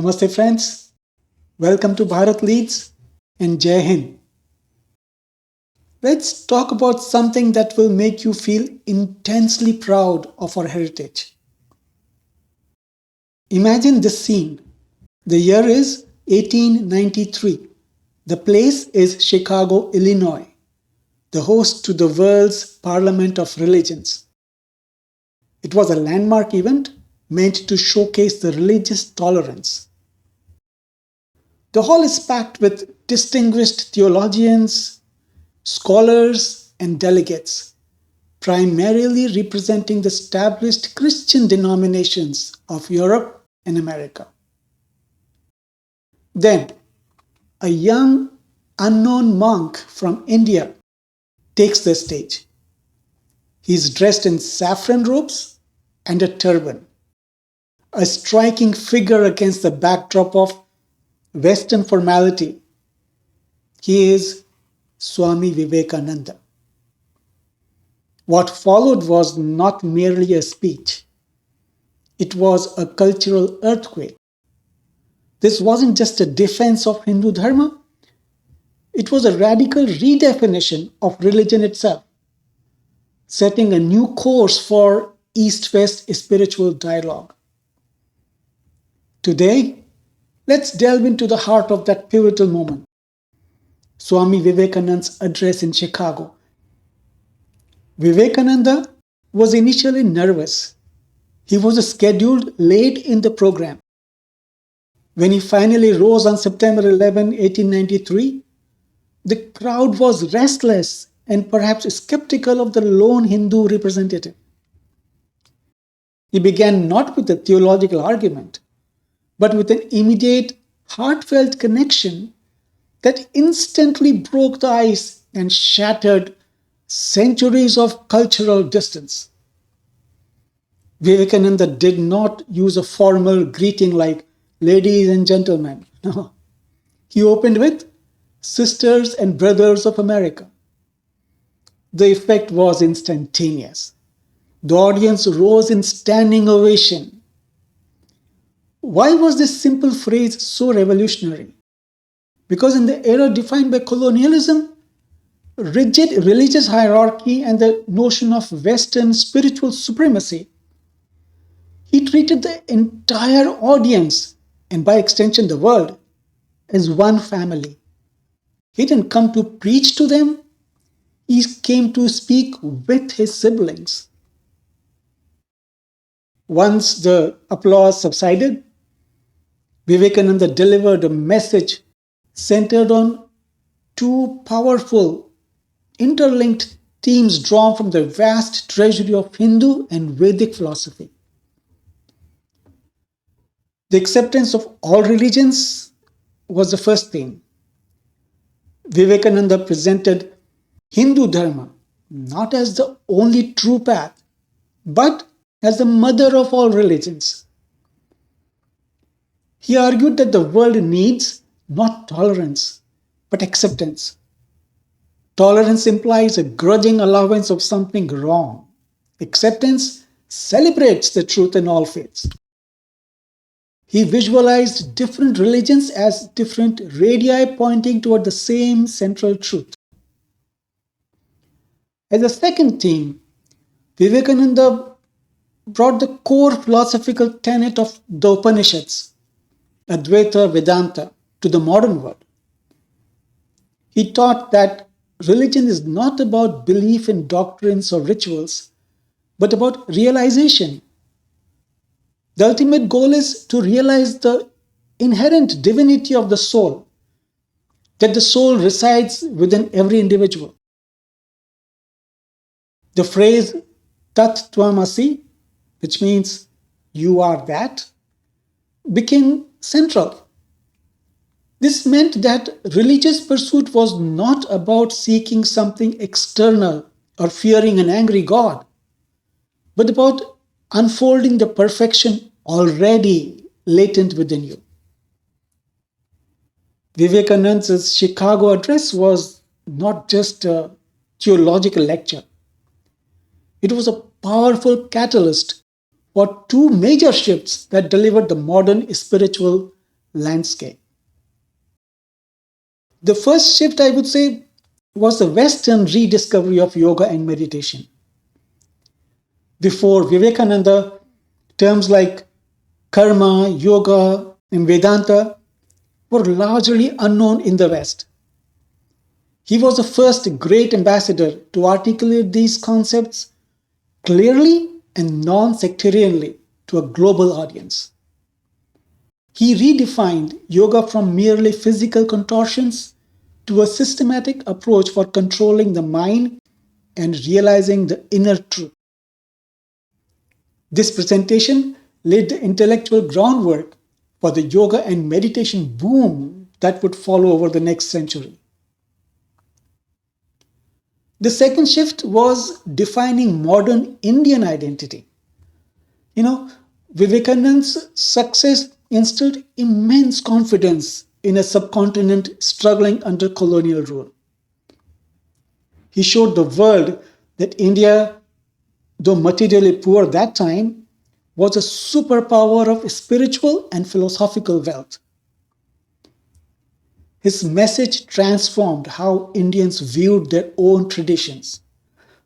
Namaste, friends. Welcome to Bharat Leads and Jai Hind. Let's talk about something that will make you feel intensely proud of our heritage. Imagine this scene. The year is 1893. The place is Chicago, Illinois, the host to the world's Parliament of Religions. It was a landmark event meant to showcase the religious tolerance. The hall is packed with distinguished theologians, scholars, and delegates, primarily representing the established Christian denominations of Europe and America. Then, a young, unknown monk from India takes the stage. He is dressed in saffron robes and a turban, a striking figure against the backdrop of Western formality. He is Swami Vivekananda. What followed was not merely a speech, it was a cultural earthquake. This wasn't just a defense of Hindu Dharma, it was a radical redefinition of religion itself, setting a new course for East West spiritual dialogue. Today, let's delve into the heart of that pivotal moment. Swami Vivekananda's address in Chicago. Vivekananda was initially nervous. He was scheduled late in the program. When he finally rose on September 11, 1893, the crowd was restless and perhaps skeptical of the lone Hindu representative. He began not with a theological argument, but with an immediate, heartfelt connection that instantly broke the ice and shattered centuries of cultural distance. Vivekananda did not use a formal greeting like ladies and gentlemen. No. He opened with sisters and brothers of America. The effect was instantaneous. The audience rose in standing ovation. Why was this simple phrase so revolutionary? Because in the era defined by colonialism, rigid religious hierarchy, and the notion of Western spiritual supremacy, he treated the entire audience, and by extension the world, as one family. He didn't come to preach to them, he came to speak with his siblings. Once the applause subsided, Vivekananda delivered a message centered on two powerful, interlinked themes drawn from the vast treasury of Hindu and Vedic philosophy. The acceptance of all religions was the first theme. Vivekananda presented Hindu Dharma not as the only true path, but as the mother of all religions. He argued that the world needs not tolerance, but acceptance. Tolerance implies a grudging allowance of something wrong. Acceptance celebrates the truth in all faiths. He visualized different religions as different radii pointing toward the same central truth. As a second theme, Vivekananda brought the core philosophical tenet of the Upanishads, Advaita Vedanta, to the modern world. He taught that religion is not about belief in doctrines or rituals, but about realization. The ultimate goal is to realize the inherent divinity of the soul, that the soul resides within every individual. The phrase Tat Tvamasi, which means you are that, became central. This meant that religious pursuit was not about seeking something external or fearing an angry God, but about unfolding the perfection already latent within you. Vivekananda's Chicago address was not just a theological lecture. It was a powerful catalyst for two major shifts that delivered the modern spiritual landscape. The first shift, I would say, was the Western rediscovery of yoga and meditation. Before Vivekananda, terms like karma, yoga, and Vedanta were largely unknown in the West. He was the first great ambassador to articulate these concepts clearly and non-sectarianly to a global audience. He redefined yoga from merely physical contortions to a systematic approach for controlling the mind and realizing the inner truth. This presentation laid the intellectual groundwork for the yoga and meditation boom that would follow over the next century. The second shift was defining modern Indian identity. Vivekananda's success instilled immense confidence in a subcontinent struggling under colonial rule. He showed the world that India, though materially poor at that time, was a superpower of spiritual and philosophical wealth. His message transformed how Indians viewed their own traditions,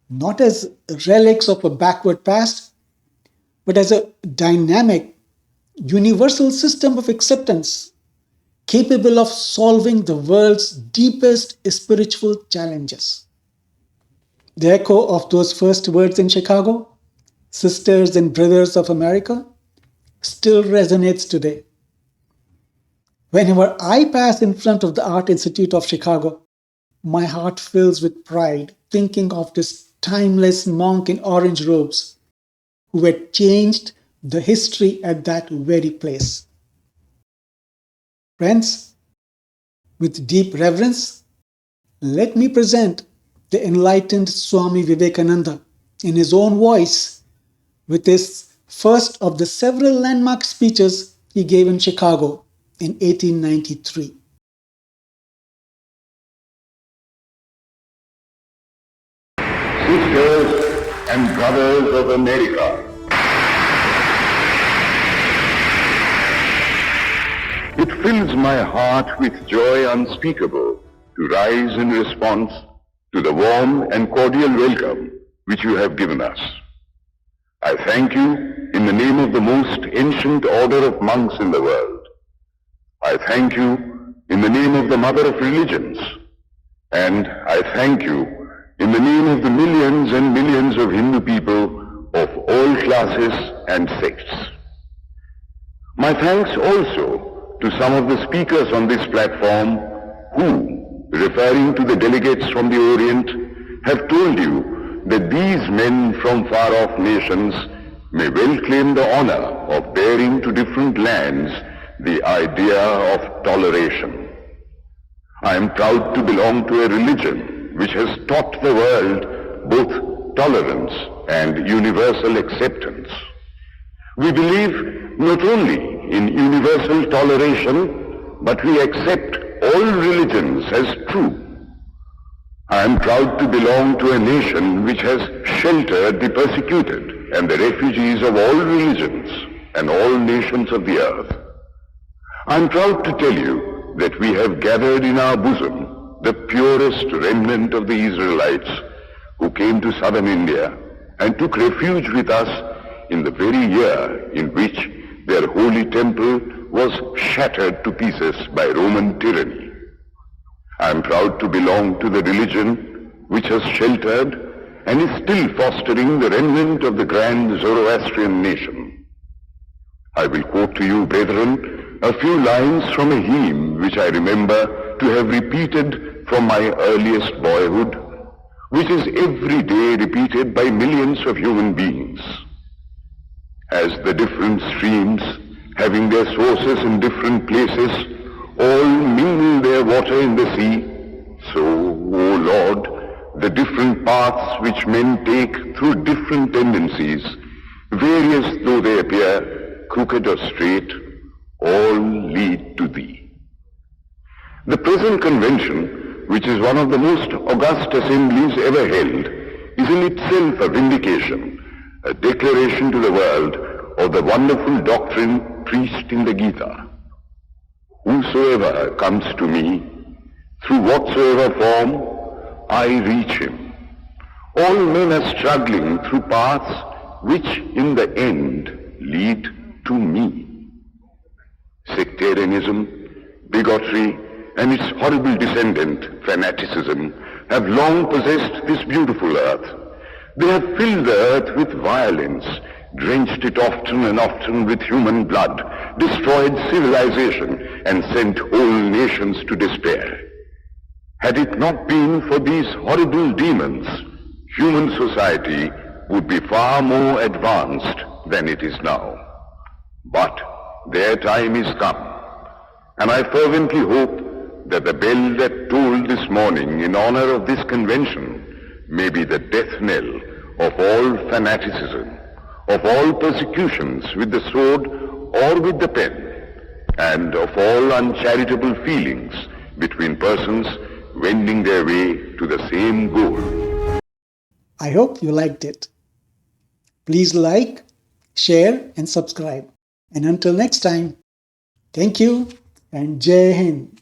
not as relics of a backward past, but as a dynamic, universal system of acceptance capable of solving the world's deepest spiritual challenges. The echo of those first words in Chicago, sisters and brothers of America, still resonates today. Whenever I pass in front of the Art Institute of Chicago, my heart fills with pride thinking of this timeless monk in orange robes who had changed the history at that very place. Friends, with deep reverence, let me present the enlightened Swami Vivekananda in his own voice with his first of the several landmark speeches he gave in Chicago in 1893. Sisters and brothers of America, it fills my heart with joy unspeakable to rise in response to the warm and cordial welcome which you have given us. I thank you in the name of the most ancient order of monks in the world. I thank you in the name of the mother of religions. And I thank you in the name of the millions and millions of Hindu people of all classes and sects. My thanks also to some of the speakers on this platform who, referring to the delegates from the Orient, have told you that these men from far-off nations may well claim the honor of bearing to different lands the idea of toleration. I am proud to belong to a religion which has taught the world both tolerance and universal acceptance. We believe not only in universal toleration, but we accept all religions as true. I am proud to belong to a nation which has sheltered the persecuted and the refugees of all religions and all nations of the earth. I am proud to tell you that we have gathered in our bosom the purest remnant of the Israelites who came to southern India and took refuge with us in the very year in which their holy temple was shattered to pieces by Roman tyranny. I am proud to belong to the religion which has sheltered and is still fostering the remnant of the grand Zoroastrian nation. I will quote to you, brethren, a few lines from a hymn which I remember to have repeated from my earliest boyhood, which is every day repeated by millions of human beings. As the different streams, having their sources in different places, all mingle their water in the sea, so, O Lord, the different paths which men take through different tendencies, various though they appear, crooked or straight, all lead to Thee. The present convention, which is one of the most august assemblies ever held, is in itself a vindication, a declaration to the world of the wonderful doctrine preached in the Gita. Whosoever comes to me, through whatsoever form, I reach him. All men are struggling through paths which in the end lead to me. Sectarianism, bigotry, and its horrible descendant, fanaticism, have long possessed this beautiful earth. They have filled the earth with violence, drenched it often and often with human blood, destroyed civilization, and sent whole nations to despair. Had it not been for these horrible demons, human society would be far more advanced than it is now. But their time is come, and I fervently hope that the bell that tolled this morning in honor of this convention may be the death knell of all fanaticism, of all persecutions with the sword or with the pen, and of all uncharitable feelings between persons wending their way to the same goal. I hope you liked it. Please like, share, and subscribe. And until next time, thank you and Jai Hind.